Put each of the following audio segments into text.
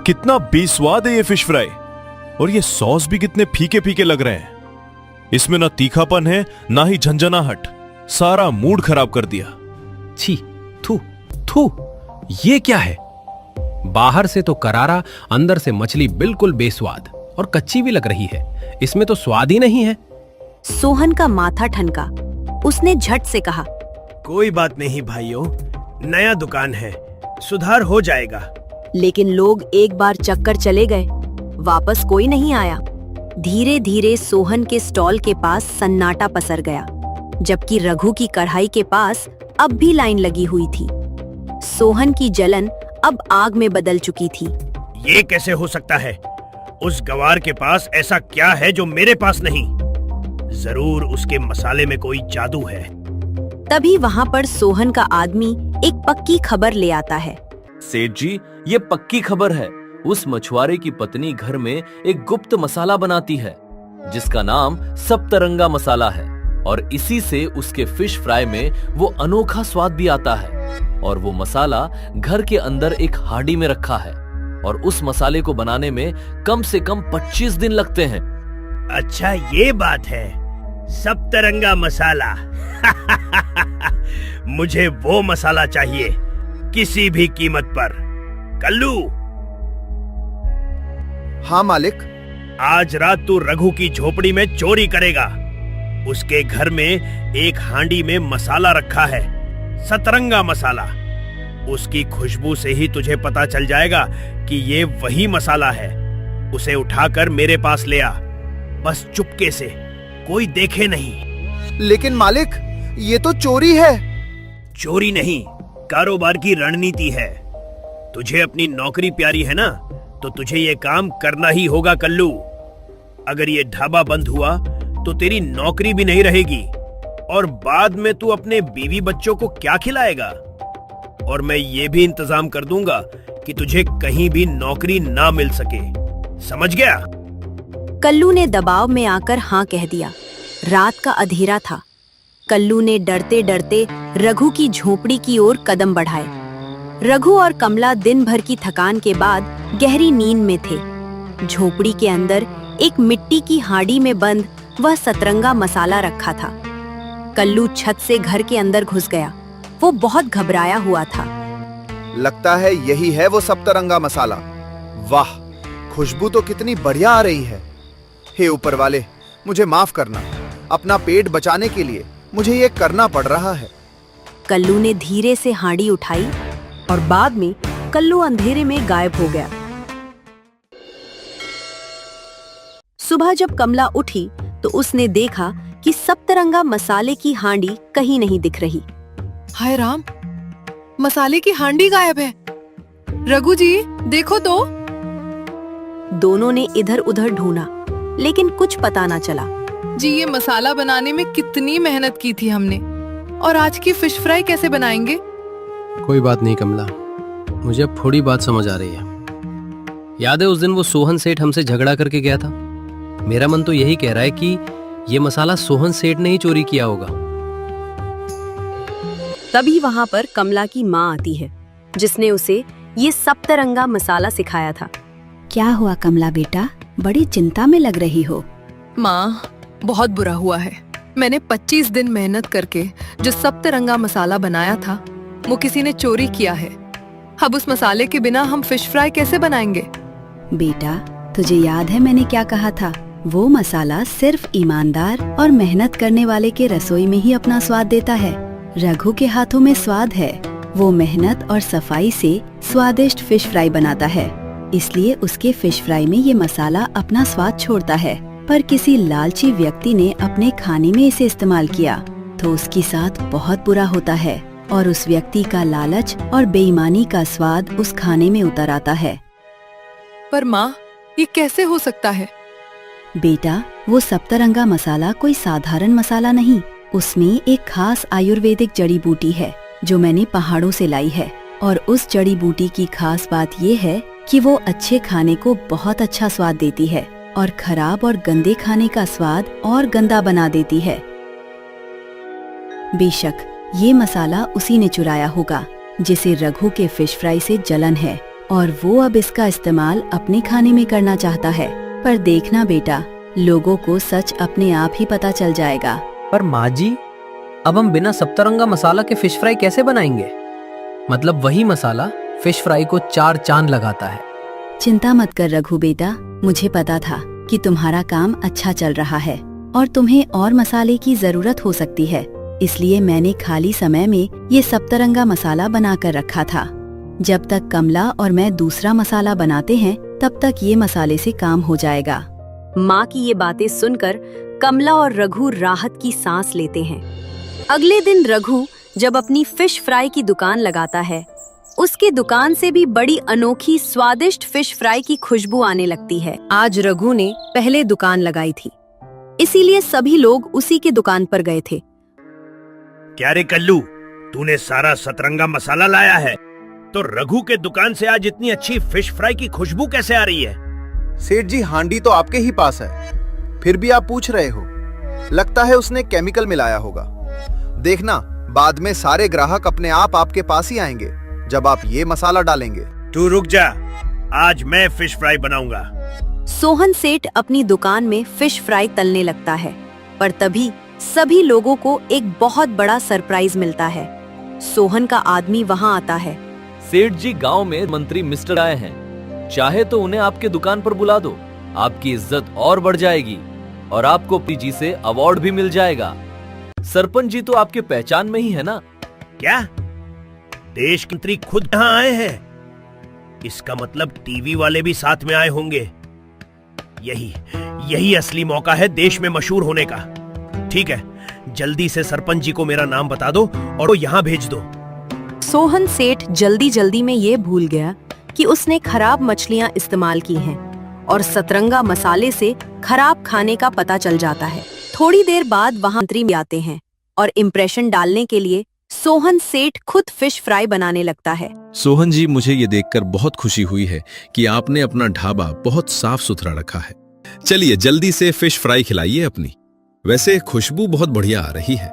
कितना बेस्वाद है ये फिश फ्राई। और ये सॉस भी कितने फीके फीके लग रहे हैं। इसमें ना तीखापन है ना ही झंझनाहट। सारा मूड खराब कर दिया। छी, थू थू, ये क्या है? बाहर से तो करारा, अंदर से मछली बिल्कुल बेस्वाद और कच्ची भी लग रही है। इसमें तो स्वाद ही नहीं है। सोहन का माथा ठनका। उसने झट से कहा, कोई बात नहीं भाइयों, नया दुकान है, सुधार हो जाएगा। लेकिन लोग एक बार चक्कर चले गए, वापस कोई नहीं आया। धीरे धीरे सोहन के स्टॉल के पास सन्नाटा पसर गया, जबकि रघु की कढ़ाई के पास अब भी लाइन लगी हुई थी। सोहन की जलन अब आग में बदल चुकी थी। ये कैसे हो सकता है? उस गवार के पास ऐसा क्या है जो मेरे पास नहीं? जरूर उसके मसाले में कोई जादू है। तभी वहाँ पर सोहन का आदमी एक पक्की खबर ले आता है। सेठ जी, ये पक्की खबर है। उस मछुआरे की पत्नी घर में एक गुप्त मसाला बनाती है, जिसका नाम सप्तरंगा मसाला है। और इसी से उसके फिश फ्राई में वो अनोखा स्वाद भी आता है। और वो मसाला घर के अंदर एक हांडी में रखा है, और उस मसाले को बनाने में कम से कम 25 दिन लगते हैं। अच्छा, ये बात है, सप्तरंगा मसाला। मुझे वो मसाला चाहिए, किसी भी कीमत पर। कल्लू। हाँ मालिक। आज रात तू रघु की झोपड़ी में चोरी करेगा। उसके घर में एक हांडी में मसाला रखा है, सतरंगा मसाला। उसकी खुशबू से ही तुझे पता चल जाएगा कि ये वही मसाला है। उसे उठाकर मेरे पास ले आ, बस चुपके से, कोई देखे नहीं। लेकिन मालिक, ये तो चोरी है। चोरी नहीं, कारोबार की रणनीति है। तुझे अपनी नौकरी प्यारी है ना, तो तुझे ये काम करना ही होगा कल्लू। अगर ये ढाबा बंद हुआ तो तेरी नौकरी भी नहीं रहेगी, और बाद में तू अपने बीवी बच्चों को क्या खिलाएगा? और मैं ये भी इंतजाम कर दूंगा कि तुझे कहीं भी नौकरी ना मिल सके। समझ गया? कल्लू ने दबाव में आकर हाँ कह दिया। रात का अंधेरा था। कल्लू ने डरते डरते रघु की झोपड़ी की ओर कदम बढ़ाए। रघु और कमला दिन भर की थकान के बाद गहरी नींद में थे। झोपड़ी के अंदर एक मिट्टी की हांडी में बंद वह सतरंगा मसाला रखा था। कल्लू छत से घर के अंदर घुस गया। वो बहुत घबराया हुआ था। लगता है यही है वो सप्तरंगा मसाला। वाह, खुशबू तो कितनी बढ़िया आ रही है। हे ऊपर वाले, मुझे माफ करना। अपना पेट बचाने के लिए मुझे ये करना पड़ रहा है। कल्लू ने धीरे से हांडी उठाई और बाद में कल्लू अंधेरे में गायब हो गया। सुबह जब कमला उठी तो उसने देखा कि सप्तरंगा मसाले की हांडी कहीं नहीं दिख रही। हाय राम, मसाले की हांडी गायब है। रघु जी, देखो तो। दोनों ने इधर उधर ढूंढा, लेकिन कुछ पता ना चला। जी, ये मसाला बनाने में कितनी मेहनत की थी हमने, और आज की फिश फ्राई कैसे बनाएंगे? कोई बात नहीं कमला, मुझे अब थोड़ी बात समझ आ रही है। याद है उस दिन वो सोहन सेठ हमसे झगड़ा करके गया था? मेरा मन तो यही कह रहा है कि ये मसाला सोहन सेठ ने ही चोरी किया होगा। तभी वहाँ पर कमला की माँ आती है, जिसने उसे ये सप्तरंगा मसाला सिखाया था। क्या हुआ कमला बेटा, बड़ी चिंता में लग रही हो? माँ, बहुत बुरा हुआ है। मैंने 25 दिन मेहनत करके जो सप्तरंगा मसाला बनाया था, वो किसी ने चोरी किया है। अब उस मसाले के बिना हम फिश फ्राई कैसे बनाएंगे? बेटा, तुझे याद है मैंने क्या कहा था? वो मसाला सिर्फ ईमानदार और मेहनत करने वाले के रसोई में ही अपना स्वाद देता है। रघु के हाथों में स्वाद है। वो मेहनत और सफाई से स्वादिष्ट फिश फ्राई बनाता है, इसलिए उसके फिश फ्राई में ये मसाला अपना स्वाद छोड़ता है। पर किसी लालची व्यक्ति ने अपने खाने में इसे इस्तेमाल किया, तो उसके साथ बहुत बुरा होता है, और उस व्यक्ति का लालच और बेईमानी का स्वाद उस खाने में उतर आता है। पर माँ, ये कैसे हो सकता है? बेटा, वो सप्तरंगा मसाला कोई साधारण मसाला नहीं। उसमें एक खास आयुर्वेदिक जड़ी बूटी है जो मैंने पहाड़ों से लाई है। और उस जड़ी बूटी की खास बात ये है कि वो अच्छे खाने को बहुत अच्छा स्वाद देती है और खराब और गंदे खाने का स्वाद और गंदा बना देती है। बेशक ये मसाला उसी ने चुराया होगा जिसे रघु के फिश फ्राई से जलन है, और वो अब इसका इस्तेमाल अपने खाने में करना चाहता है। पर देखना बेटा, लोगों को सच अपने आप ही पता चल जाएगा। पर माँ जी, अब हम बिना सप्तरंगा मसाला के फिश फ्राई कैसे बनाएंगे? मतलब वही मसाला फिश फ्राई को 4 चांद लगाता है। चिंता मत कर रघु बेटा, मुझे पता था कि तुम्हारा काम अच्छा चल रहा है और तुम्हें और मसाले की जरूरत हो सकती है, इसलिए मैंने खाली समय में ये सप्तरंगा मसाला बना कर रखा था। जब तक कमला और मैं दूसरा मसाला बनाते हैं, तब तक ये मसाले से काम हो जाएगा। माँ की ये बातें सुनकर कमला और रघु राहत की सांस लेते हैं। अगले दिन रघु जब अपनी फिश फ्राई की दुकान लगाता है, उसकी दुकान से भी बड़ी अनोखी स्वादिष्ट फिश फ्राई की खुशबू आने लगती है। आज रघु ने पहले दुकान लगाई थी, इसीलिए सभी लोग उसी की दुकान पर गए थे। क्या रे कल्लू, तूने सारा सतरंगा मसाला लाया है, तो रघु के दुकान से आज इतनी अच्छी फिश फ्राई की खुशबू कैसे आ रही है? सेठ जी, हांडी तो आपके ही पास है, फिर भी आप पूछ रहे हो। लगता है उसने केमिकल मिलाया होगा। देखना, बाद में सारे ग्राहक अपने आप आपके पास ही आएंगे जब आप ये मसाला डालेंगे। तू रुक जा, आज मैं फिश फ्राई बनाऊंगा। सोहन सेठ अपनी दुकान में फिश फ्राई तलने लगता है, पर तभी सभी लोगों को एक बहुत बड़ा सरप्राइज मिलता है। सोहन का आदमी वहाँ आता है। सेठ जी, गांव में मंत्री मिस्टर आए हैं, चाहे तो उन्हें आपके दुकान पर बुला दो, आपकी इज्जत और बढ़ जाएगी और आपको पीजी से अवार्ड भी मिल जाएगा। सरपंच जी तो आपके पहचान में ही है ना? क्या देश मंत्री खुद यहाँ आए हैं? इसका मतलब टीवी वाले भी साथ में आए होंगे। यही असली मौका है देश में मशहूर होने का। ठीक है, जल्दी से सरपंच जी को मेरा नाम बता दो और वो यहाँ भेज दो। सोहन सेठ जल्दी में ये भूल गया कि उसने खराब मछलियाँ इस्तेमाल की हैं और सतरंगा मसाले से खराब खाने का पता चल जाता है। थोड़ी देर बाद वहाँ मंत्री भी आते हैं और इम्प्रेशन डालने के लिए सोहन सेठ खुद फिश फ्राई बनाने लगता है। सोहन जी, मुझे ये देखकर बहुत खुशी हुई है कि आपने अपना ढाबा बहुत साफ सुथरा रखा है। चलिए जल्दी से फिश फ्राई खिलाइए अपनी। वैसे खुशबू बहुत बढ़िया आ रही है,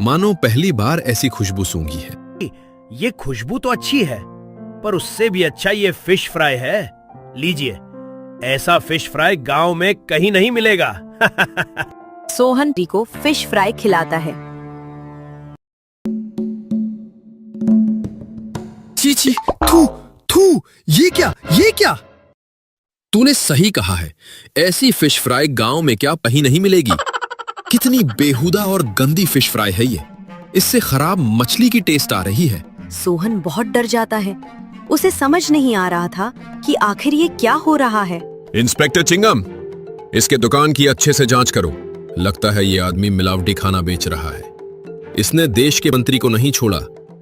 मानो पहली बार ऐसी खुशबू सूंघी है। ये खुशबू तो अच्छी है, पर उससे भी अच्छा ये फिश फ्राई है। लीजिए, ऐसा फिश फ्राई गांव में कहीं नहीं मिलेगा। सोहन टी को फिश फ्राई खिलाता है। ची थू, ये क्या? तूने सही कहा है, ऐसी फिश फ्राई गांव में क्या कहीं नहीं मिलेगी। कितनी बेहुदा और गंदी फिश फ्राई है ये, इससे खराब मछली की टेस्ट आ रही है। सोहन बहुत डर जाता है, उसे समझ नहीं आ रहा था कि आखिर ये क्या हो रहा है। इंस्पेक्टर चिंगम, इसके दुकान की अच्छे से जांच करो। लगता है ये आदमी मिलावटी खाना बेच रहा है। इसने देश के मंत्री को नहीं छोड़ा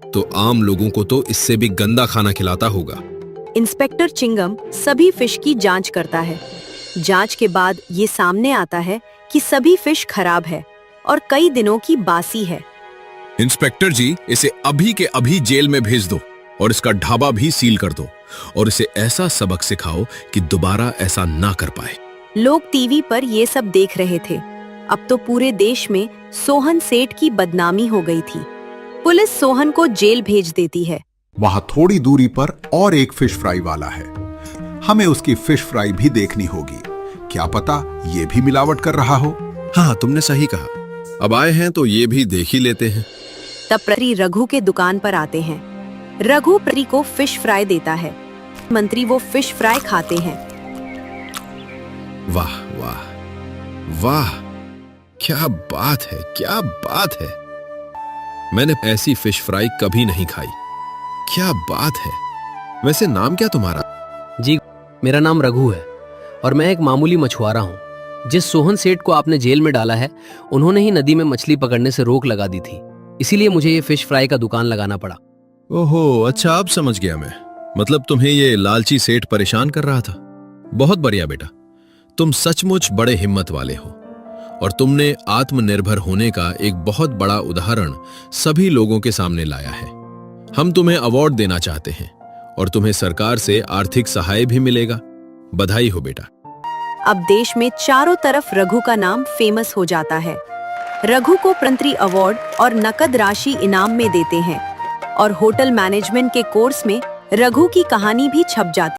तो आम लोगों को तो इससे भी गंदा खाना खिलाता होगा। इंस्पेक्टर चिंगम सभी फिश की जांच करता है। जांच के बाद ये सामने आता है कि सभी फिश खराब है और कई दिनों की बासी है। इंस्पेक्टर जी, इसे अभी के अभी जेल में भेज दो और इसका ढाबा भी सील कर दो और इसे ऐसा सबक सिखाओ कि दोबारा ऐसा ना कर पाए। लोग टीवी पर ये सब देख रहे थे। अब तो पूरे देश में सोहन सेठ की बदनामी हो गई थी। पुलिस सोहन को जेल भेज देती है। वहां थोड़ी दूरी पर और एक फिश फ्राई वाला है, हमें उसकी फिश फ्राई भी देखनी होगी। क्या पता ये भी मिलावट कर रहा हो। हाँ, तुमने सही कहा। अब आए हैं तो ये भी देख ही लेते हैं। तब प्रति रघु के दुकान पर आते हैं। रघु प्रति को फिश फ्राई देता है। मंत्री वो फिश फ्राई खाते हैं। वाह वाह वाह, क्या बात है, क्या बात है। मैंने ऐसी फिश फ्राई कभी नहीं खाई। क्या बात है। वैसे नाम क्या तुम्हारा? जी, मेरा नाम रघु है और मैं एक मामूली मछुआरा हूँ। जिस सोहन सेठ को आपने जेल में डाला है, उन्होंने ही नदी में मछली पकड़ने से रोक लगा दी थी, इसीलिए मुझे ये फिश फ्राई का दुकान लगाना पड़ा। ओहो, अच्छा, अब समझ गया मैं। मतलब तुम्हें ये लालची सेठ परेशान कर रहा था। बहुत बढ़िया बेटा, तुम सचमुच बड़े हिम्मत वाले हो और तुमने आत्मनिर्भर होने का एक बहुत बड़ा उदाहरण सभी लोगों के सामने लाया है। हम तुम्हें अवार्ड देना चाहते हैं और तुम्हें सरकार से आर्थिक सहाय भी मिलेगा। बधाई हो बेटा। अब देश में चारों तरफ रघु का नाम फेमस हो जाता है। रघु को मंत्री अवार्ड और नकद राशि इनाम में देते हैं और होटल मैनेजमेंट के कोर्स में रघु की कहानी भी छप जाती।